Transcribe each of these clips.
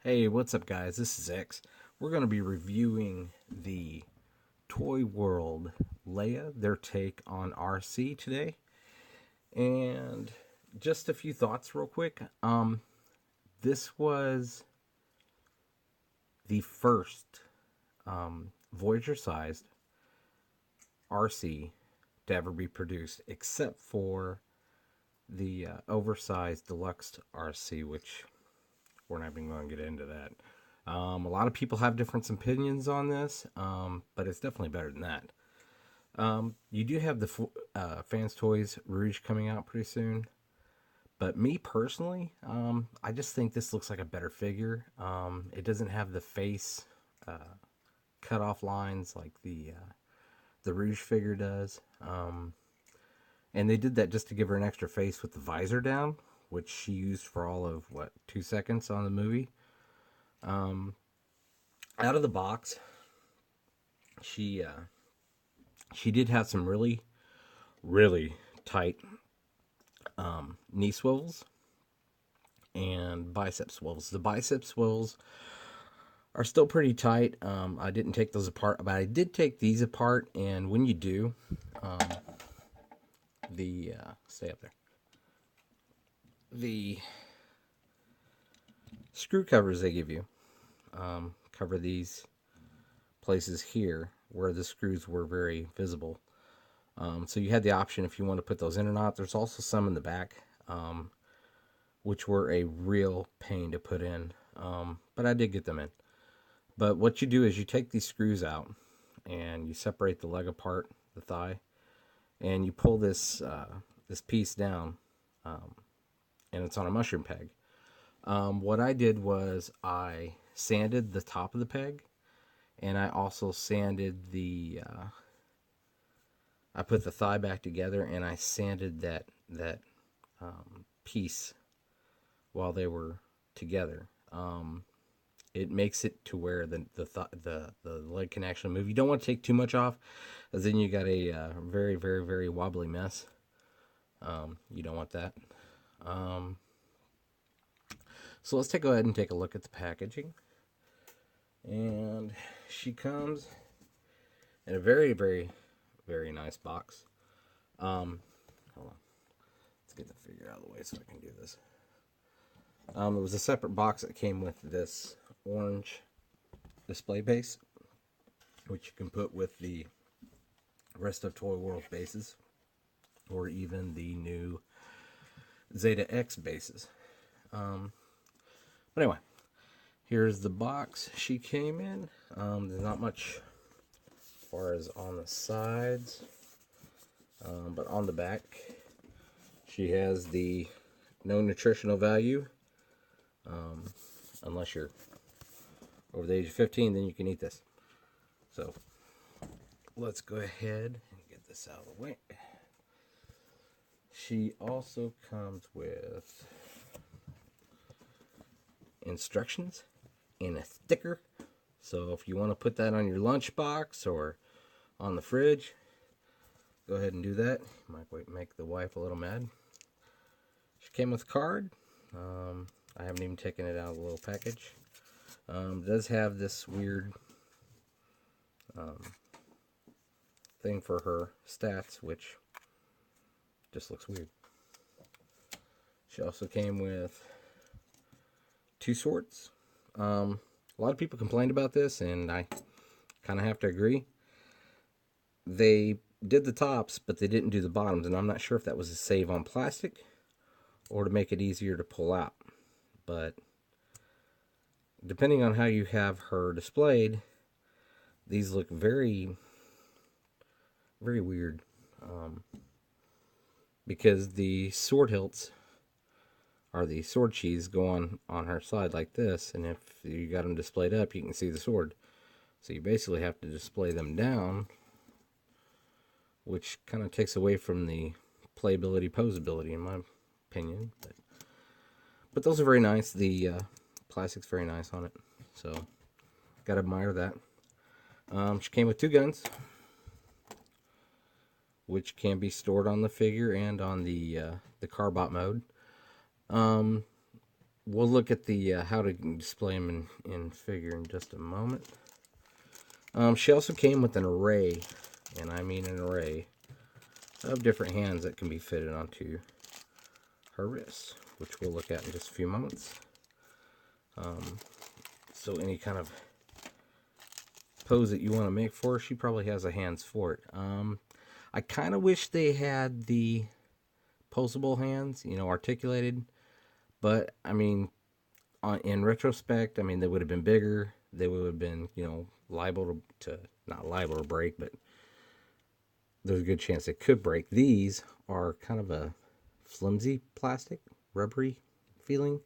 Hey, what's up, guys? This is X. We're going to be reviewing the Toyworld Leia, their take on Arcee today. And just a few thoughts, real quick. This was the first Voyager-sized Arcee to ever be produced, except for the oversized deluxe Arcee, which we're not even going to get into that. A lot of people have different opinions on this, but it's definitely better than that. You do have the Fans Toys Rouge coming out pretty soon, but me personally, I just think this looks like a better figure. It doesn't have the face cut off lines like the Rouge figure does, and they did that just to give her an extra face with the visor down, which she used for all of 2 seconds on the movie. Out of the box, she did have some really tight knee swivels and bicep swivels. The bicep swivels are still pretty tight. I didn't take those apart, but I did take these apart. And when you do, stay up there. The screw covers they give you cover these places here where the screws were very visible. So you had the option if you want to put those in or not. There's also some in the back, which were a real pain to put in, but I did get them in. But what you do is you take these screws out and you separate the leg apart, the thigh, and you pull this this piece down, and it's on a mushroom peg. What I did was I sanded the top of the peg, and I also sanded I put the thigh back together, and I sanded that piece while they were together. It makes it to where the leg can actually move. You don't want to take too much off, because then you got a very wobbly mess. You don't want that. So let's go ahead and take a look at the packaging. And she comes in a very nice box. Hold on. Let's get the figure out of the way so I can do this. It was a separate box that came with this orange display base, which you can put with the rest of Toyworld bases, or even the new Zeta X bases. But anyway, here's the box she came in. There's not much as far as on the sides, but on the back, she has the no nutritional value. Unless you're over the age of 15, then you can eat this. So let's go ahead and get this out of the way. She also comes with instructions and a sticker. So if you want to put that on your lunchbox or on the fridge, go ahead and do that. Might make the wife a little mad. She came with a card. I haven't even taken it out of the little package. It does have this weird thing for her stats, which just looks weird. She also came with 2 swords. A lot of people complained about this, and I kind of have to agree. They did the tops, but they didn't do the bottoms, and I'm not sure if that was a save on plastic or to make it easier to pull out. But depending on how you have her displayed, these look very weird, because the sword hilts, or the sword sheaths, go on her side like this, and if you got them displayed up, you can see the sword. So you basically have to display them down, which kind of takes away from the playability, posability, in my opinion. But those are very nice. The plastic's very nice on it, so gotta admire that. She came with 2 guns, which can be stored on the figure and on the Carbot mode. we'll look at the how to display them in figure in just a moment. She also came with an array, and I mean an array, of different hands that can be fitted onto her wrists, which we'll look at in just a few moments. So any kind of pose that you want to make for her, she probably has the hands for it. I kind of wish they had the posable hands, articulated, but I mean, in retrospect, I mean, they would have been bigger. They would have been, liable to not liable to break, but there's a good chance they could break. These are kind of a flimsy plastic, rubbery feeling,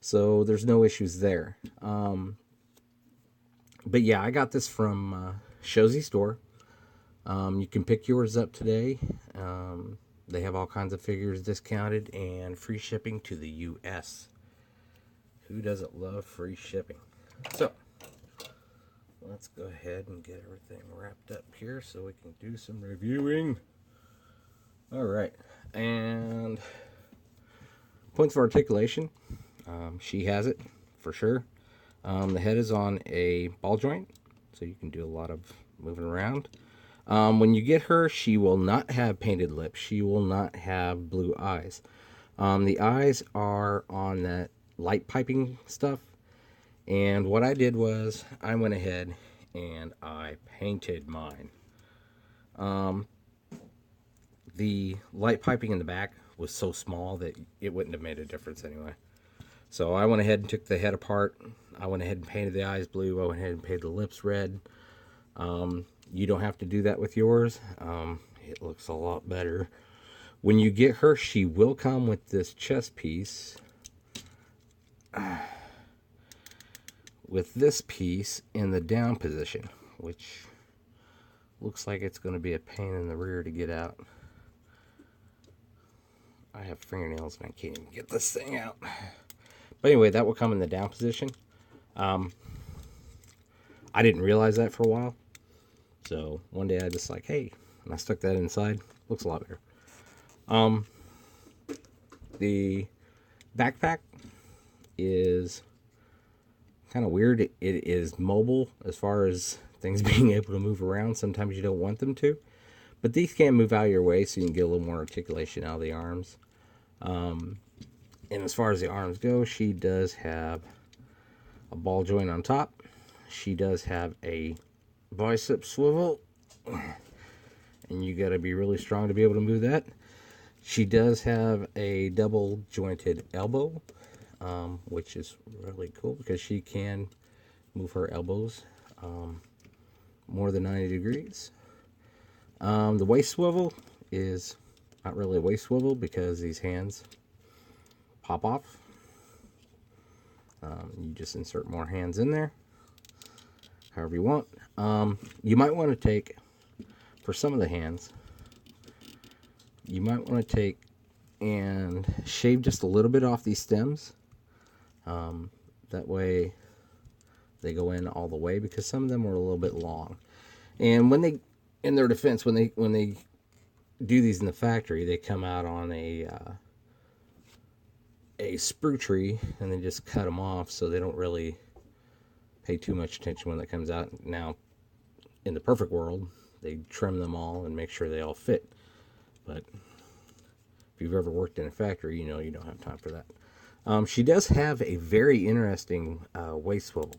so there's no issues there. But yeah, I got this from Shozy Store. You can pick yours up today. They have all kinds of figures discounted and free shipping to the U.S. Who doesn't love free shipping? So, let's go ahead and get everything wrapped up here so we can do some reviewing. Alright, and points of articulation. She has it, for sure. The head is on a ball joint, so you can do a lot of moving around. When you get her, she will not have painted lips. She will not have blue eyes. The eyes are on that light piping stuff. And what I did was I went ahead and I painted mine. The light piping in the back was so small that it wouldn't have made a difference anyway. So I went ahead and took the head apart. I went ahead and painted the eyes blue. I went ahead and painted the lips red. You don't have to do that with yours. It looks a lot better. When you get her, she will come with this chest piece. With this piece in the down position, which looks like it's going to be a pain in the rear to get out. I have fingernails and I can't even get this thing out. But anyway, that will come in the down position. I didn't realize that for a while. So one day I just like, hey, and I stuck that inside. Looks a lot better. The backpack is kind of weird. It is mobile as far as things being able to move around. Sometimes you don't want them to. But these can move out of your way so you can get a little more articulation out of the arms. And as far as the arms go, she does have a ball joint on top. She does have a bicep swivel. And you got to be really strong to be able to move that. She does have a double jointed elbow, which is really cool because she can move her elbows more than 90 degrees. The waist swivel is not really a waist swivel because these hands pop off. You just insert more hands in there, however you want. You might want to take, for some of the hands, you might want to take and shave just a little bit off these stems. That way they go in all the way, because some of them are a little bit long. And when they, in their defense, when they do these in the factory, they come out on a sprue tree, and they just cut them off, so they don't really pay too much attention when that comes out. Now, in the perfect world, they trim them all and make sure they all fit. But if you've ever worked in a factory, you know you don't have time for that. She does have a very interesting waist swivel.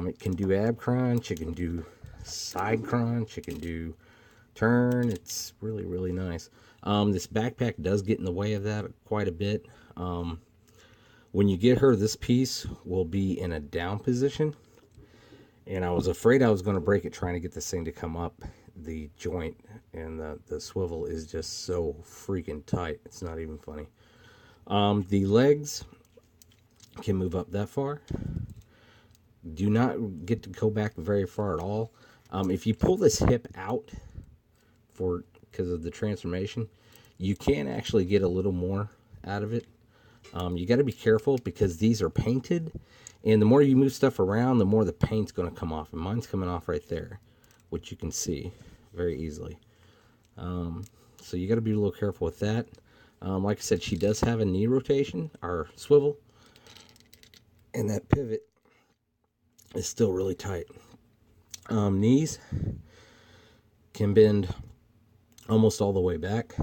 It can do ab crunch, it can do side crunch, it can do turn. It's really, really nice. This backpack does get in the way of that quite a bit. When you get her, this piece will be in a down position. And I was afraid I was going to break it trying to get this thing to come up. The joint and the swivel is just so freaking tight. It's not even funny. The legs can move up that far. Do not get to go back very far at all. If you pull this hip out because of the transformation, you can actually get a little more out of it. You got to be careful because these are painted, and the more you move stuff around, the more the paint's going to come off. And mine's coming off right there, which you can see very easily. So you got to be a little careful with that. Like I said, she does have a knee rotation or swivel. And that pivot is still really tight. Knees can bend almost all the way back.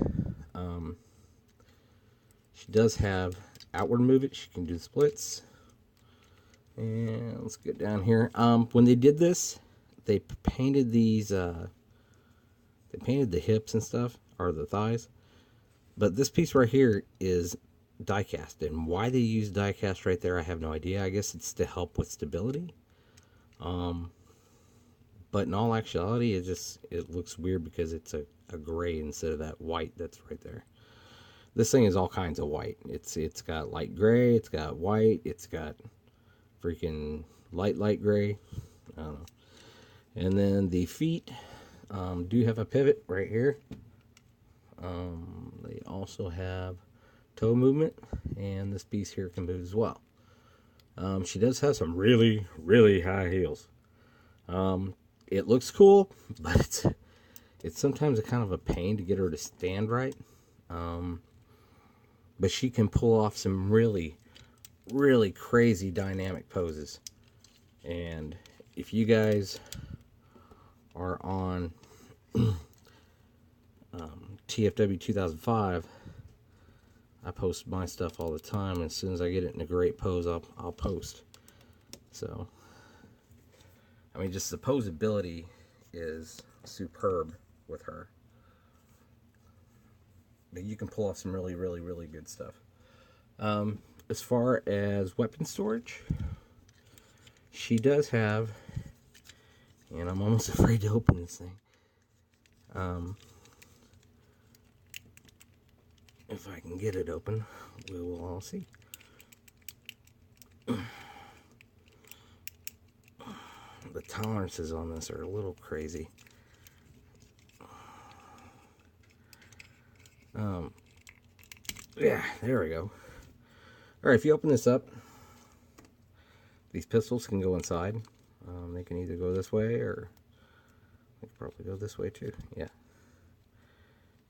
She does have outward movement. She can do splits. And let's get down here. When they did this, they painted these. They painted the hips and stuff, or the thighs. But this piece right here is die cast, and why they use die cast right there, I have no idea. I guess it's to help with stability. But in all actuality, it looks weird because it's a gray instead of that white that's right there. This thing is all kinds of white. It's got light gray, it's got white, it's got freaking light gray. I don't know. And then the feet do have a pivot right here. They also have toe movement, and this piece here can move as well. She does have some really, really high heels. It looks cool, but it's sometimes a kind of a pain to get her to stand right. But she can pull off some really, really crazy dynamic poses. And if you guys are on TFW 2005, I post my stuff all the time. As soon as I get it in a great pose, I'll post. So, I mean, just the posability is superb with her. But you can pull off some really, really, really good stuff. As far as weapon storage, she does have, and I'm almost afraid to open this thing. If I can get it open, we will all see. The tolerances on this are a little crazy. Yeah, there we go. Alright, if you open this up, these pistols can go inside. They can either go this way, or they can probably go this way too. Yeah.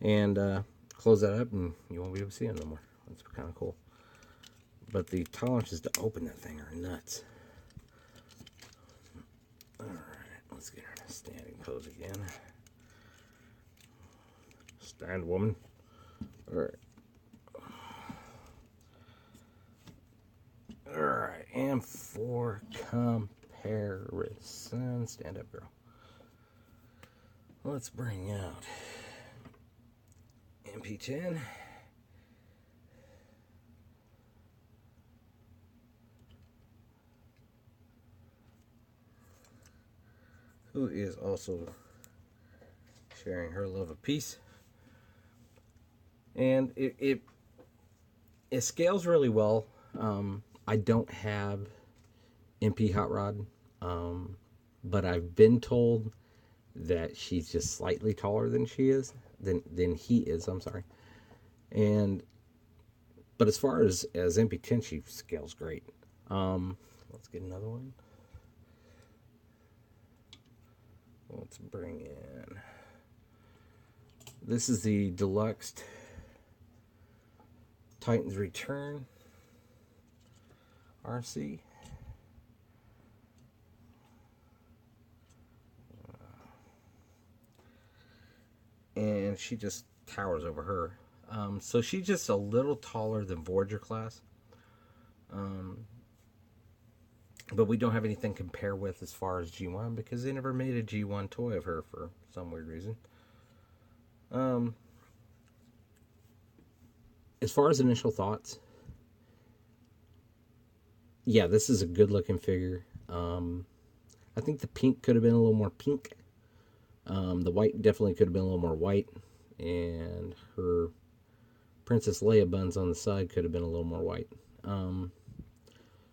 And close that up and you won't be able to see them no more. That's kind of cool. But the tolerances to open that thing are nuts. Alright, let's get her in a standing pose again. Stand, woman. Alright. Alright, and for comparison, stand up, girl. Let's bring out MP10. Who is also sharing her love of peace. And it scales really well. I don't have MP Hot Rod, but I've been told that she's just slightly taller than he is. I'm sorry. But as far as MP10, she scales great. Let's get another one. Let's bring in. This is the Deluxe Titan's Return Arcee. And she just towers over her. So she's just a little taller than Voyager class. But we don't have anything to compare with as far as G1 because they never made a G1 toy of her for some weird reason. As far as initial thoughts, yeah, this is a good looking figure. I think the pink could have been a little more pink. The white definitely could have been a little more white. And her Princess Leia buns on the side could have been a little more white.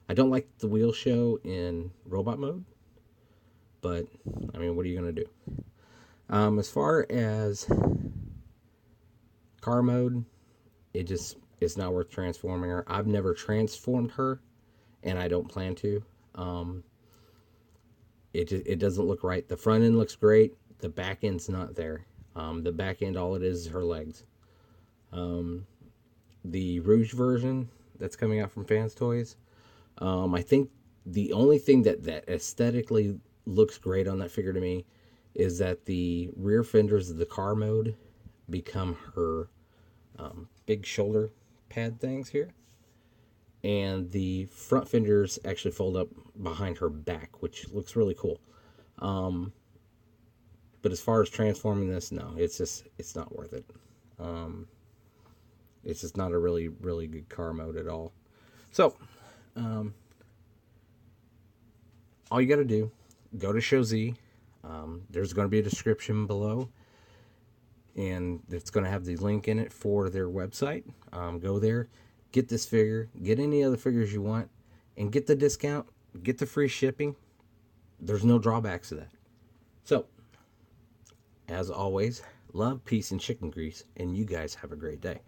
I don't like the wheel show in robot mode. But, I mean, what are you going to do? As far as car mode, it's not worth transforming her. I've never transformed her, and I don't plan to. It doesn't look right. The front end looks great. The back end's not there. The back end, all it is her legs. The Rouge version that's coming out from Fans Toys, I think the only thing that aesthetically looks great on that figure to me is that the rear fenders of the car mode become her big shoulder pad things here, and the front fenders actually fold up behind her back, which looks really cool. But as far as transforming this, no, it's not worth it. Um, it's just not a really good car mode at all. So all you got to do, go to Show Z. There's going to be a description below, and it's going to have the link in it for their website. Go there, get this figure, get any other figures you want, and get the discount, get the free shipping. There's no drawbacks to that. So, as always, love, peace, and chicken grease, and you guys have a great day.